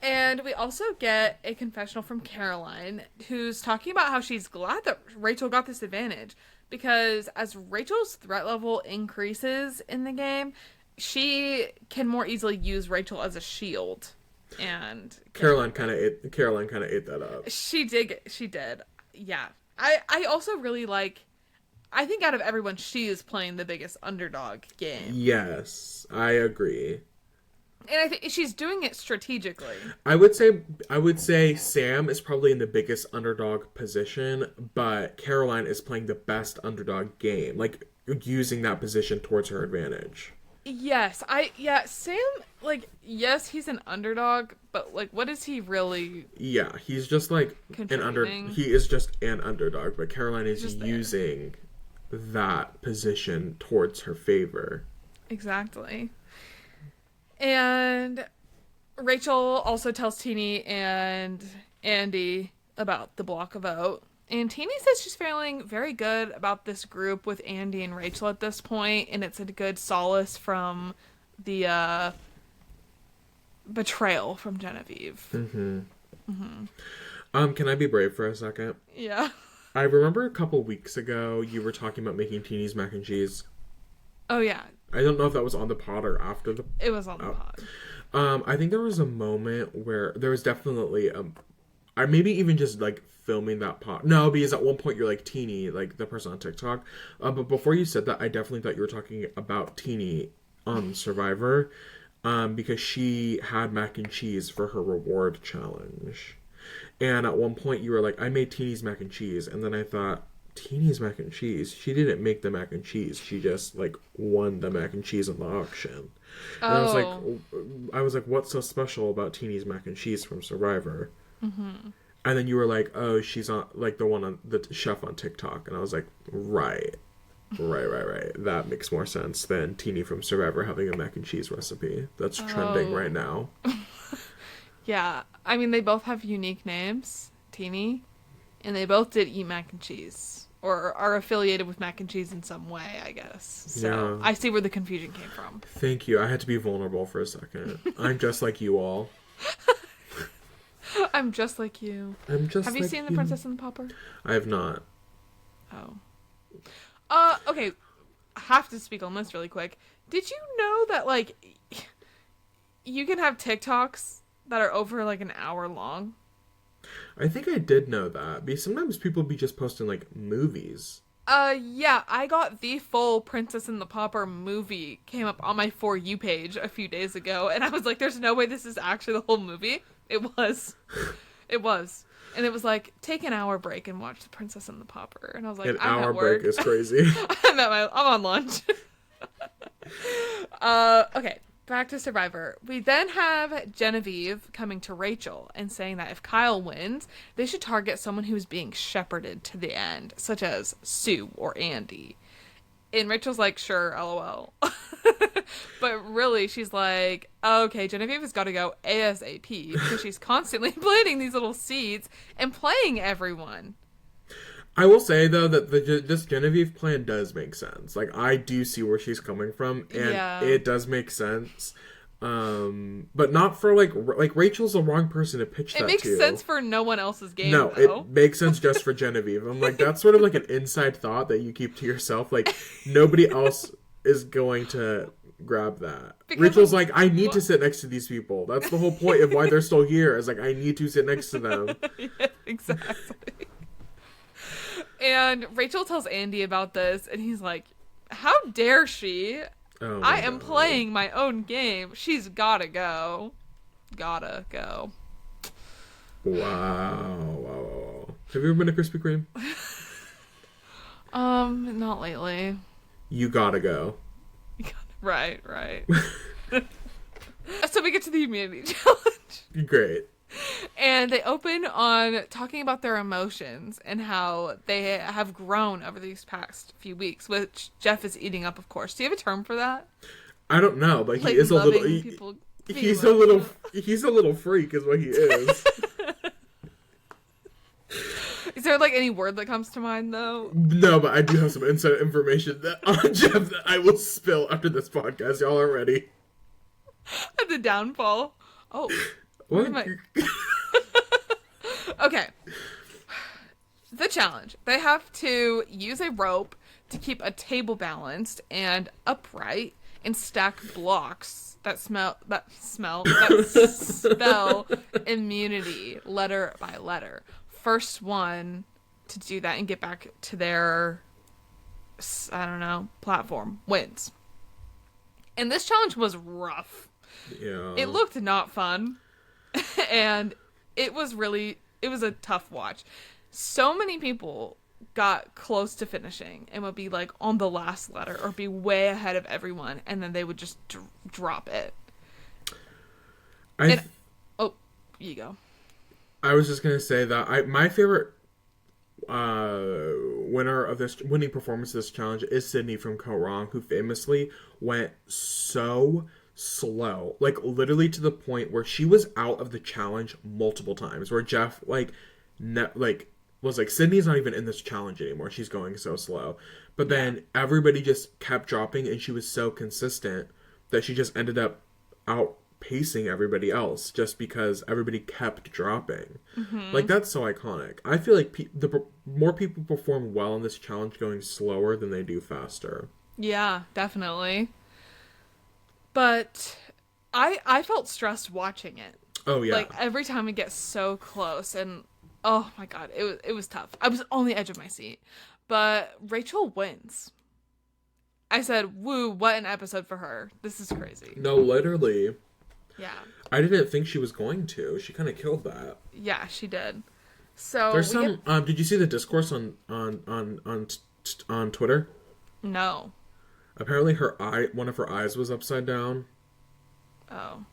And we also get a confessional from Caroline, who's talking about how she's glad that Rachel got this advantage, because as Rachel's threat level increases in the game, she can more easily use Rachel as a shield. And Caroline kind of ate that up. She did. Yeah. I also really like, I think out of everyone, she is playing the biggest underdog game. Yes, I agree. And I think she's doing it strategically. I would say Sam is probably in the biggest underdog position, but Caroline is playing the best underdog game, like using that position towards her advantage. Yes, Sam, like, yes, he's an underdog, but like, what is he really? Yeah, he's just like he is just an underdog, but Caroline is using that position towards her favor. Exactly. And Rachel also tells Teeny and Andy about the block vote. And Teeny says she's feeling very good about this group with Andy and Rachel at this point, and it's a good solace from the betrayal from Genevieve. Can I be brave for a second? Yeah. I remember a couple weeks ago you were talking about making Teeny's mac and cheese. Oh, yeah. I don't know if that was on the pod or after the... It was on the pod. I think there was a moment where there was definitely... or maybe even just, like, filming that pod. No, because at one point you're like, Teeny, like, the person on TikTok. But before you said that, I definitely thought you were talking about Teeny on Survivor. Because she had mac and cheese for her reward challenge. And at one point you were like, I made Teeny's mac and cheese. And then I thought, Teeny's mac and cheese? She didn't make the mac and cheese. She just, like, won the mac and cheese in the auction. And I was like, what's so special about Teeny's mac and cheese from Survivor? Mm-hmm. And then you were like, oh, she's on, like, the one on the chef on TikTok. And I was like, right. That makes more sense than Teeny from Survivor having a mac and cheese recipe. That's trending right now. Yeah. I mean, they both have unique names, Teeny, and they both did eat mac and cheese. Or are affiliated with mac and cheese in some way, I guess. So yeah. I see where the confusion came from. Thank you. I had to be vulnerable for a second. I'm just like you all. I'm just like you. Have you seen The Princess and the Pauper? I have not. Oh. Okay. I have to speak on this really quick. Did you know that, like, you can have TikToks that are over, like, an hour long? I think I did know that. Because sometimes people be just posting, like, movies. Yeah, I got the full Princess and the Pauper movie came up on my For You page a few days ago, and I was like, there's no way this is actually the whole movie. It was. It was. And it was like, take an hour break and watch The Princess and the Pauper. And I was like, An I'm hour at work. break is crazy. I'm on lunch. Okay, back to Survivor. We then have Genevieve coming to Rachel and saying that if Kyle wins, they should target someone who's being shepherded to the end, such as Sue or Andy. And Rachel's like, sure, LOL. But really, she's like, okay, Genevieve has got to go ASAP because she's constantly planting these little seeds and playing everyone. I will say, though, that this Genevieve plan does make sense. Like, I do see where she's coming from, and it does make sense. But not for, like Rachel's the wrong person to pitch that to. It makes sense for no one else's game, No, though. it makes sense just for Genevieve. I'm like, that's sort of like an inside thought that you keep to yourself. Like, nobody else is going to grab that. Because Rachel's like, I need to sit next to these people. That's the whole point of why they're still here. Is like, I need to sit next to them. Yeah, exactly. And Rachel tells Andy about this, and he's like, how dare she? Oh I am playing my own game. She's gotta go. Gotta go. Wow. Have you ever been to Krispy Kreme? Not lately. You gotta go. Right. So we get to the immunity challenge. Great. And they open on talking about their emotions and how they have grown over these past few weeks, which Jeff is eating up, of course. Do you have a term for that? I don't know, but like he is a little. He's a little freak, is what he is. Is there like any word that comes to mind though? No, but I do have some inside information on Jeff that I will spill after this podcast. Y'all are ready. At the downfall. Oh. What? Okay. The challenge. They have to use a rope to keep a table balanced and upright and stack blocks that spell immunity letter by letter. First one to do that and get back to their, I don't know, platform wins. And this challenge was rough. Yeah. It looked not fun. And it was a tough watch. So many people got close to finishing and would be like on the last letter or be way ahead of everyone, and then they would just drop it. You go. I was just gonna say that my favorite winning performance of this challenge is Sydney from Co Wrong, who famously went so slow, like literally to the point where she was out of the challenge multiple times, where Jeff was like, Sydney's not even in this challenge anymore, she's going so slow. But then everybody just kept dropping, and she was so consistent that she just ended up outpacing everybody else just because everybody kept dropping. Like, that's so iconic. I feel like the more people perform well in this challenge going slower than they do faster. Yeah, definitely. But I felt stressed watching it. Oh, yeah. Like, every time it gets so close, and oh my god, it was tough. I was on the edge of my seat. But Rachel wins. I said, woo, what an episode for her. This is crazy. No, literally. Yeah. I didn't think she was going to. She kind of killed that. Yeah, she did. So there's some. Did you see the discourse on Twitter? No. Apparently, one of her eyes was upside down. Oh.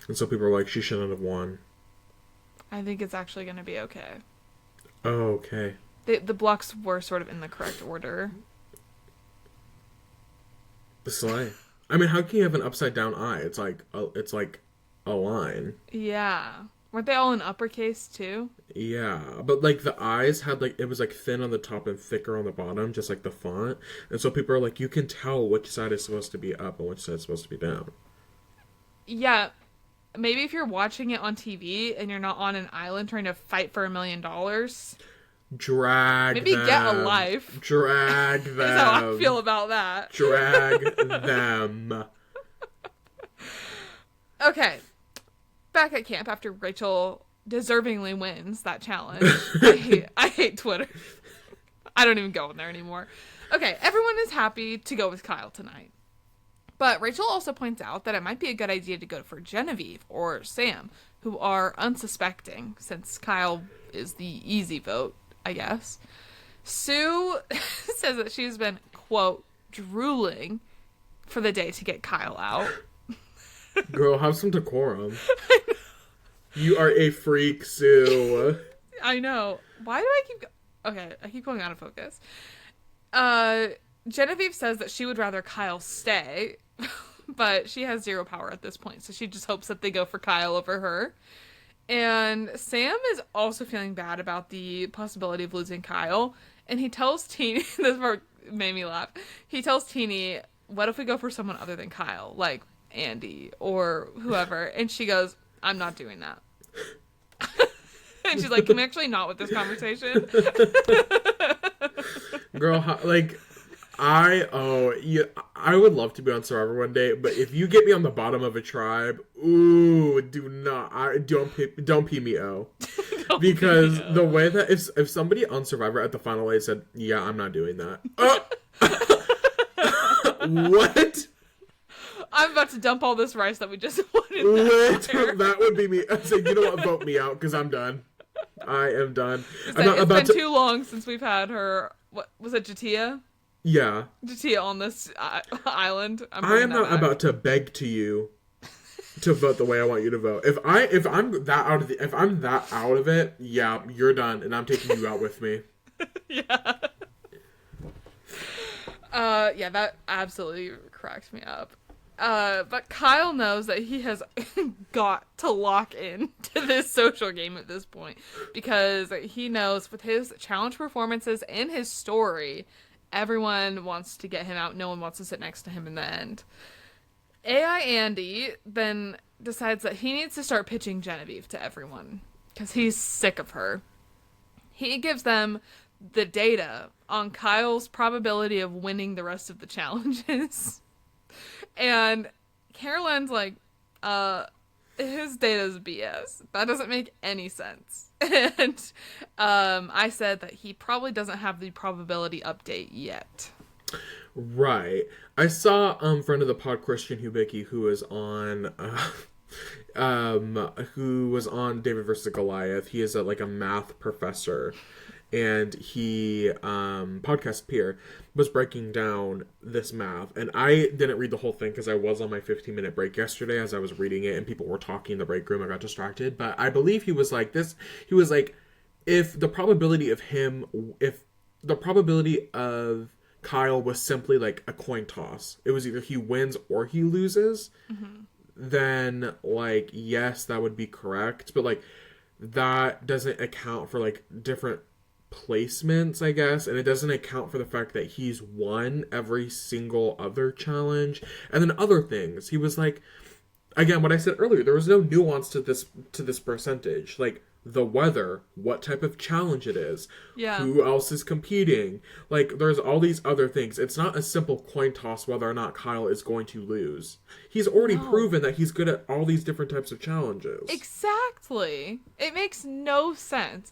And so people were like, she shouldn't have won. I think it's actually going to be okay. Oh, okay. The blocks were sort of in the correct order. The slay. I mean, how can you have an upside down eye? It's like a line. Yeah. Weren't they all in uppercase too? Yeah, but like the eyes had like, it was like thin on the top and thicker on the bottom, just like the font. And so people are like, you can tell which side is supposed to be up and which side is supposed to be down. Yeah. Maybe if you're watching it on TV and you're not on an island trying to fight for $1 million. Drag maybe them. Get a life. Drag them. That's how I feel about that. Drag them. Okay. Back at camp after Rachel deservingly wins that challenge. I hate Twitter. I don't even go in there anymore. Okay, everyone is happy to go with Kyle tonight. But Rachel also points out that it might be a good idea to go for Genevieve or Sam, who are unsuspecting, since Kyle is the easy vote, I guess. Sue says that she's been, quote, drooling for the day to get Kyle out. Girl, have some decorum. You are a freak, Sue. I know. Why do I keep... Okay, I keep going out of focus. Genevieve says that she would rather Kyle stay, but she has zero power at this point, so she just hopes that they go for Kyle over her. And Sam is also feeling bad about the possibility of losing Kyle, and he tells Teeny... This part made me laugh. He tells Teeny, what if we go for someone other than Kyle? Like Andy or whoever. And she goes, I'm not doing that. And she's like, can we actually not with this conversation? Girl, I would love to be on Survivor one day, but if you get me on the bottom of a tribe, ooh, don't pee me oh. Because the way that if somebody on Survivor at the final 8 said, yeah, I'm not doing that. What? I'm about to dump all this rice that we just put in that would be me. I said, you know what, vote me out, because I'm done. I am done. It's been too long since we've had her. What was it, Jatia? Yeah. Jatia on this island. I am not about to beg to you to vote the way I want you to vote. If I'm that out of it, yeah, you're done, and I'm taking you out with me. Yeah. Yeah, that absolutely cracked me up. But Kyle knows that he has got to lock in to this social game at this point, because he knows with his challenge performances and his story, everyone wants to get him out. No one wants to sit next to him in the end. AI Andy then decides that he needs to start pitching Genevieve to everyone because he's sick of her. He gives them the data on Kyle's probability of winning the rest of the challenges. And Caroline's like, his data's BS. That doesn't make any sense. And I said that he probably doesn't have the probability update yet. Right. I saw friend of the pod, Christian Hubicki, who was on David versus Goliath. He is a math professor. And he, podcast peer, was breaking down this math. And I didn't read the whole thing because I was on my 15-minute break yesterday as I was reading it and people were talking in the break room. I got distracted. But I believe he was like this. He was like, if the probability of Kyle was simply like a coin toss, it was either he wins or he loses, then, yes, that would be correct. But, that doesn't account for, different placements, I guess, and it doesn't account for the fact that he's won every single other challenge, and then other things. He was like, again, what I said earlier, there was no nuance to this percentage. The weather, what type of challenge it is, who else is competing. There's all these other things. It's not a simple coin toss whether or not Kyle is going to lose. He's already proven that he's good at all these different types of challenges. Exactly. It makes no sense.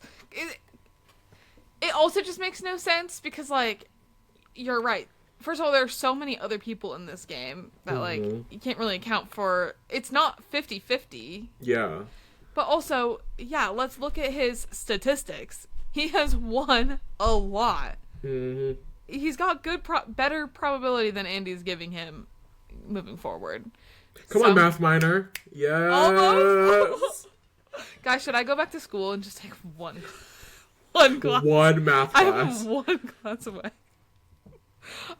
It also just makes no sense because, you're right. First of all, there are so many other people in this game that, you can't really account for. It's not 50-50. Yeah. But also, let's look at his statistics. He has won a lot. Mm-hmm. He's got better probability than Andy's giving him moving forward. Come on, math minor. Yes. Almost. Guys, should I go back to school and just take one class? One math class. I have one class away.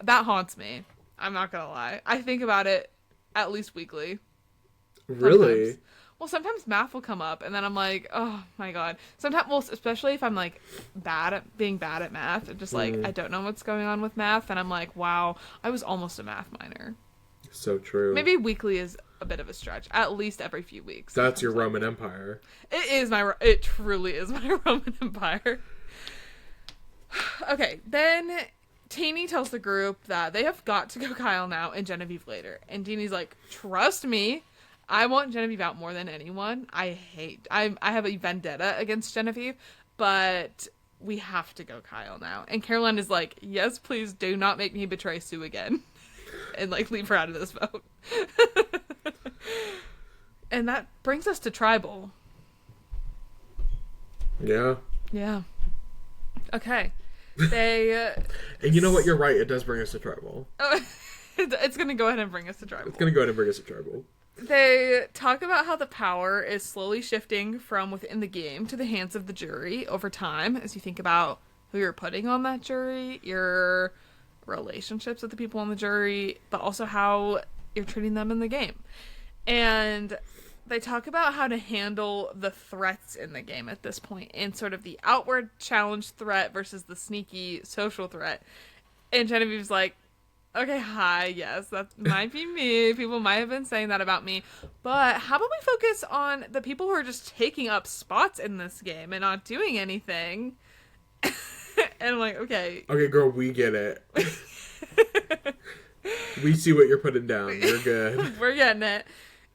That haunts me. I'm not gonna lie. I think about it at least weekly. Really? Sometimes. Well, sometimes math will come up, and then I'm like, oh my god. Sometimes, especially if I'm bad at math, and just I don't know what's going on with math, and I'm like, wow, I was almost a math minor. So true. Maybe weekly is a bit of a stretch. At least every few weeks. That's your Roman Empire. It truly is my Roman Empire. Okay, then Teeny tells the group that they have got to go Kyle now and Genevieve later. And Teeny's like, trust me, I want Genevieve out more than anyone. I have a vendetta against Genevieve, but we have to go Kyle now. And Caroline is like, yes, please do not make me betray Sue again. And like leave her out of this vote. And that brings us to tribal. Yeah. Yeah. Okay. They and you know what, you're right, it does bring us to tribal. It's gonna go ahead and bring us to tribal. It's gonna go ahead and bring us to tribal. They talk about how the power is slowly shifting from within the game to the hands of the jury over time, as you think about who you're putting on that jury, your relationships with the people on the jury, but also how you're treating them in the game. And they talk about how to handle the threats in the game at this point, and sort of the outward challenge threat versus the sneaky social threat. And Genevieve's like, okay, hi, yes, that might be me. People might have been saying that about me. But how about we focus on the people who are just taking up spots in this game and not doing anything? And I'm like, okay. Okay, girl, we get it. We see what you're putting down. You're good. We're getting it.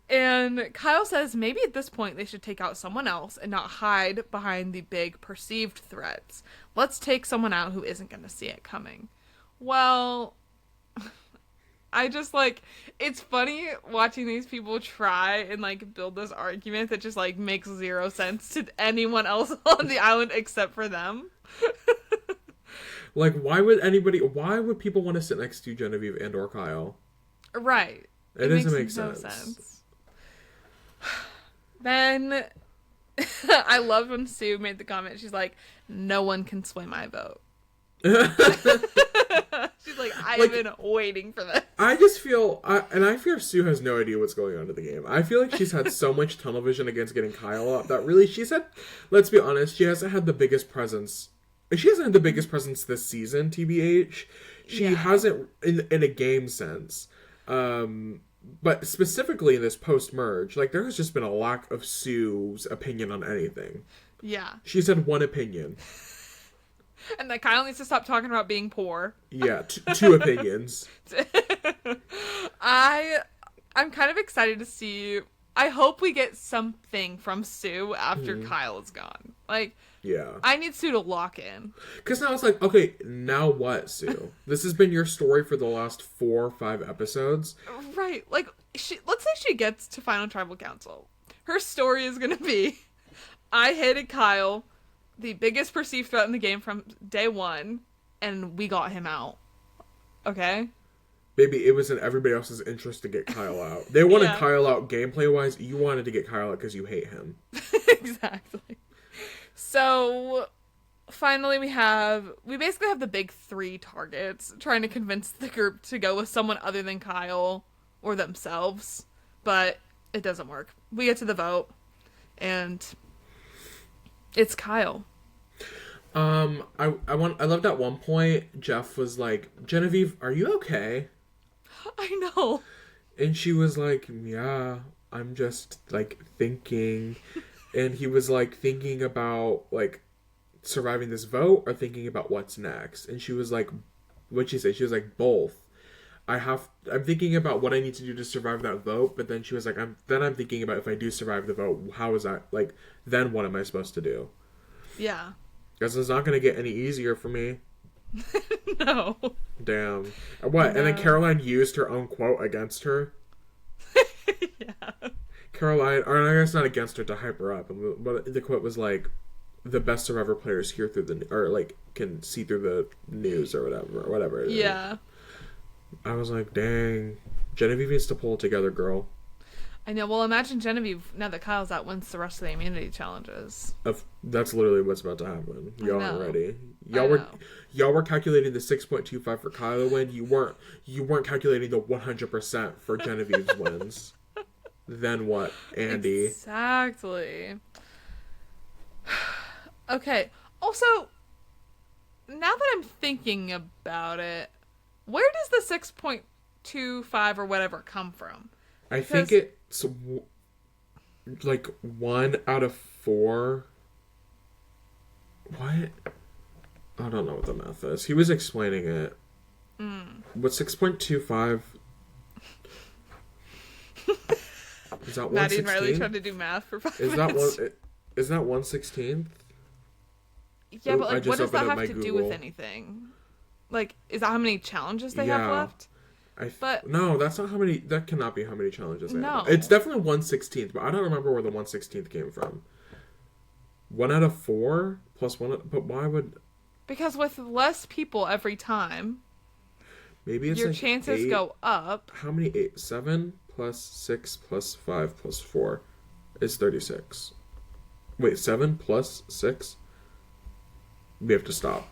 And Kyle says maybe at this point they should take out someone else and not hide behind the big perceived threats. Let's take someone out who isn't going to see it coming. Well, I just like, it's funny watching these people try and like build this argument that just like makes zero sense to anyone else on the island except for them. Like, why would people want to sit next to Genevieve and or Kyle? Right. It doesn't make sense. Then I loved when Sue made the comment. She's like, no one can sway my vote. She's like, I've been waiting for this. I just feel, I fear Sue has no idea what's going on in the game. I feel like she's had so much tunnel vision against getting Kyle up that really let's be honest, she hasn't had the biggest presence. She hasn't had the biggest presence this season, TBH. She hasn't in a game sense. But specifically in this post-merge, like, there has just been a lack of Sue's opinion on anything. Yeah. She's had one opinion. And that Kyle needs to stop talking about being poor. Yeah, two opinions. I'm kind of excited to see. I hope we get something from Sue after Kyle is gone. Like, yeah, I need Sue to lock in. Because now it's like, okay, now what, Sue? This has been your story for the last 4 or 5 episodes. Right. Like, let's say she gets to Final Tribal Council. Her story is going to be, I hated Kyle, the biggest perceived threat in the game from day one, and we got him out. Okay? Baby, it was in everybody else's interest to get Kyle out. They wanted Kyle out gameplay-wise. You wanted to get Kyle out because you hate him. Exactly. So, finally we basically have the big 3 targets, trying to convince the group to go with someone other than Kyle or themselves, but it doesn't work. We get to the vote, and it's Kyle. I loved at one point, Jeff was like, Genevieve, are you okay? I know. And she was like, yeah, I'm just, like, thinking. And he was like, thinking about, like, surviving this vote or thinking about what's next. And she was like, what'd she say? She was like, both. I'm thinking about what I need to do to survive that vote, but then she was like, I'm thinking about if I do survive the vote, how is that, like, then what am I supposed to do? Yeah. Because it's not going to get any easier for me. No. Damn. What? No. And then Caroline used her own quote against her? Yeah. Caroline, or I guess not against her, to hype her up, but the quote was like, the best Survivor players hear through can see through the news or whatever. Yeah. I was like, dang, Genevieve needs to pull it together, girl. I know. Well, imagine Genevieve, now that Kyle's out, wins the rest of the immunity challenges. That's literally what's about to happen. Y'all aren't ready. Y'all were calculating the 6.25 for Kyle to win. You weren't calculating the 100% for Genevieve's wins. Then what, Andy? Exactly. Okay. Also, now that I'm thinking about it, where does the 6.25 or whatever come from? I think it's like 1 out of 4. What? I don't know what the math is. He was explaining it. What 6.25? Is that Maddie and Riley 1/16? trying to do math for 5 Is that minutes. one? Is that 1/16? Yeah, Ooh, but I like, just what does that opened up have my to do with Google. anything? Like, is that how many challenges they have left? But no, that's not how many. That cannot be how many challenges they have. no, It's definitely 1/16, but I don't remember where the 1/16 came from. 1 out of 4 plus one. But why would? because with less people every time, Maybe it's your like chances 8. go up. How many 8? 7 plus 6 plus 5 plus 4 is 36. Wait, 7 plus 6? We have to stop.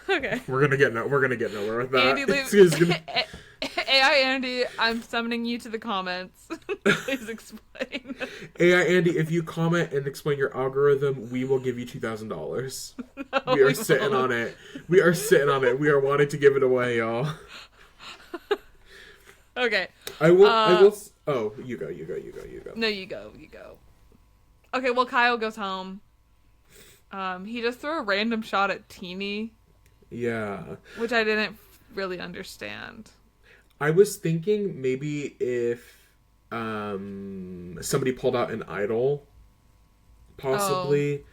Okay. We're gonna get nowhere with that. Andy, leave. AI Andy, I'm summoning you to the comments. Please explain. AI Andy, if you comment and explain your algorithm, we will give you $2,000. No, We are sitting on it. We are wanting to give it away, y'all. Okay. I will. Oh, you go. No, you go. Okay, well, Kyle goes home. He just threw a random shot at Teeny, Yeah. which I didn't really understand. I was thinking maybe if somebody pulled out an idol, possibly.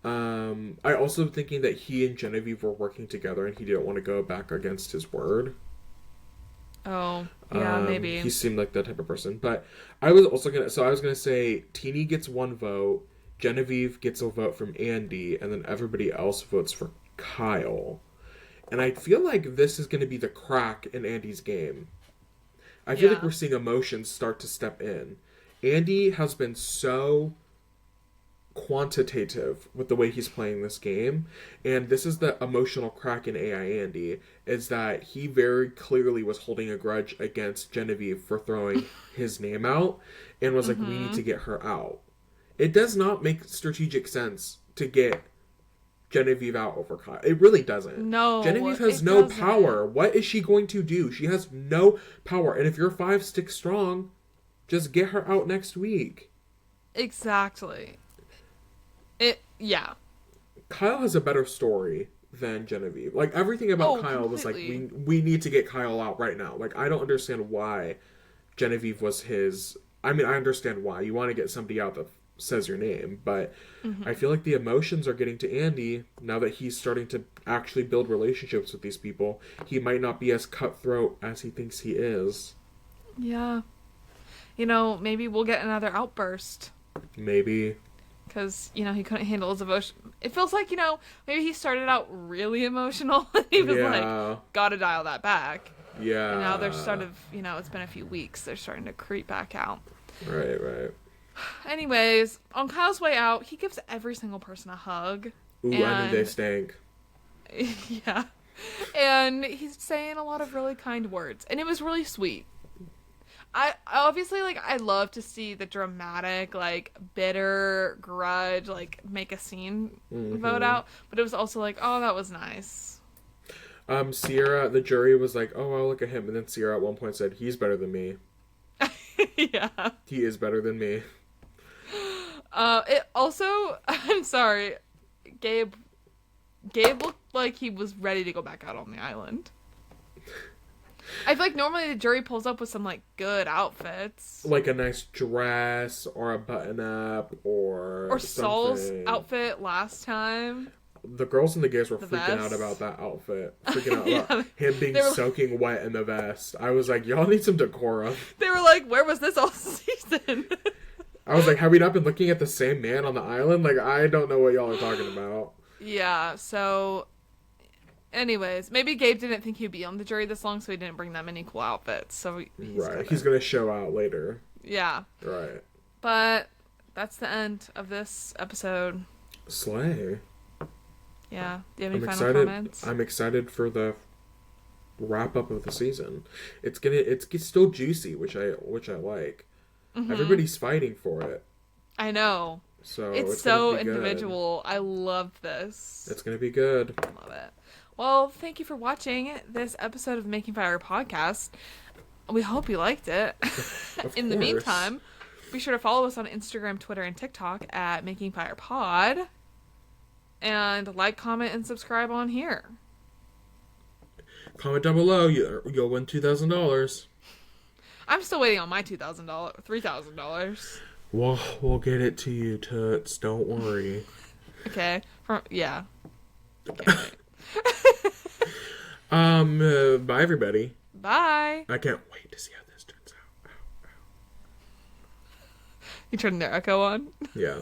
I also thinking that he and Genevieve were working together and he didn't want to go back against his word. Oh, yeah, maybe. He seemed like that type of person. But I was gonna say Teeny gets 1 vote, Genevieve gets a vote from Andy, and then everybody else votes for Kyle. And I feel like this is gonna be the crack in Andy's game. I feel like we're seeing emotions start to step in. Andy has been so quantitative with the way he's playing this game, and this is the emotional crack in AI Andy, is that he very clearly was holding a grudge against Genevieve for throwing his name out and was like, we need to get her out. It does not make strategic sense to get Genevieve out over Kyle. It really doesn't. No, Genevieve has no power. What is she going to do? She has no power, and if your 5 sticks strong, just get her out next week. Exactly. Yeah. Kyle has a better story than Genevieve. Like, everything about Kyle completely. was like, we need to get Kyle out right now. Like, I don't understand why Genevieve was his... I mean, I understand why. You want to get somebody out that says your name, but I feel like the emotions are getting to Andy now that he's starting to actually build relationships with these people. He might not be as cutthroat as he thinks he is. Yeah. Maybe we'll get another outburst. Maybe. Because, he couldn't handle his emotion. It feels like, maybe he started out really emotional. And he was like, gotta dial that back. Yeah. And now they're sort of, it's been a few weeks. They're starting to creep back out. Right. Anyways, on Kyle's way out, he gives every single person a hug. Ooh, I mean, they stink. Yeah. And he's saying a lot of really kind words. And it was really sweet. I obviously, I love to see the dramatic, bitter grudge, make a scene vote out. But it was also oh, that was nice. Sierra, the jury was like, oh, I'll look at him. And then Sierra at one point said, he's better than me. Yeah. He is better than me. It also, I'm sorry, Gabe looked like he was ready to go back out on the island. I feel like normally the jury pulls up with some good outfits, like a nice dress or a button up or Saul's something. outfit last time. The girls and the gays were The freaking out vest. about that outfit, freaking out Yeah, about him being they were soaking wet in the vest. I was like, y'all need some decorum. They were like, where was this all season? I was like, have we not been looking at the same man on the island? I don't know what y'all are talking about. Yeah, so anyways, maybe Gabe didn't think he'd be on the jury this long, so he didn't bring that many cool outfits. So He's gonna show out later. Yeah. Right. But that's the end of this episode. Slay. Yeah. Do you have any final comments? I'm excited for the wrap up of the season. It's still juicy, which I like. Mm-hmm. Everybody's fighting for it. I know. So it's so individual. Good. I love this. It's gonna be good. I love it. Well, thank you for watching this episode of Making Fire Podcast. We hope you liked it. In the meantime, be sure to follow us on Instagram, Twitter, and TikTok at Making Fire Pod. And like, comment, and subscribe on here. Comment down below. You'll win $2,000. I'm still waiting on my $3,000. We'll get it to you, Toots. Don't worry. Okay. Yeah. Can't wait. Bye, everybody. Bye. I can't wait to see how this turns out. You turning the echo on? Yeah.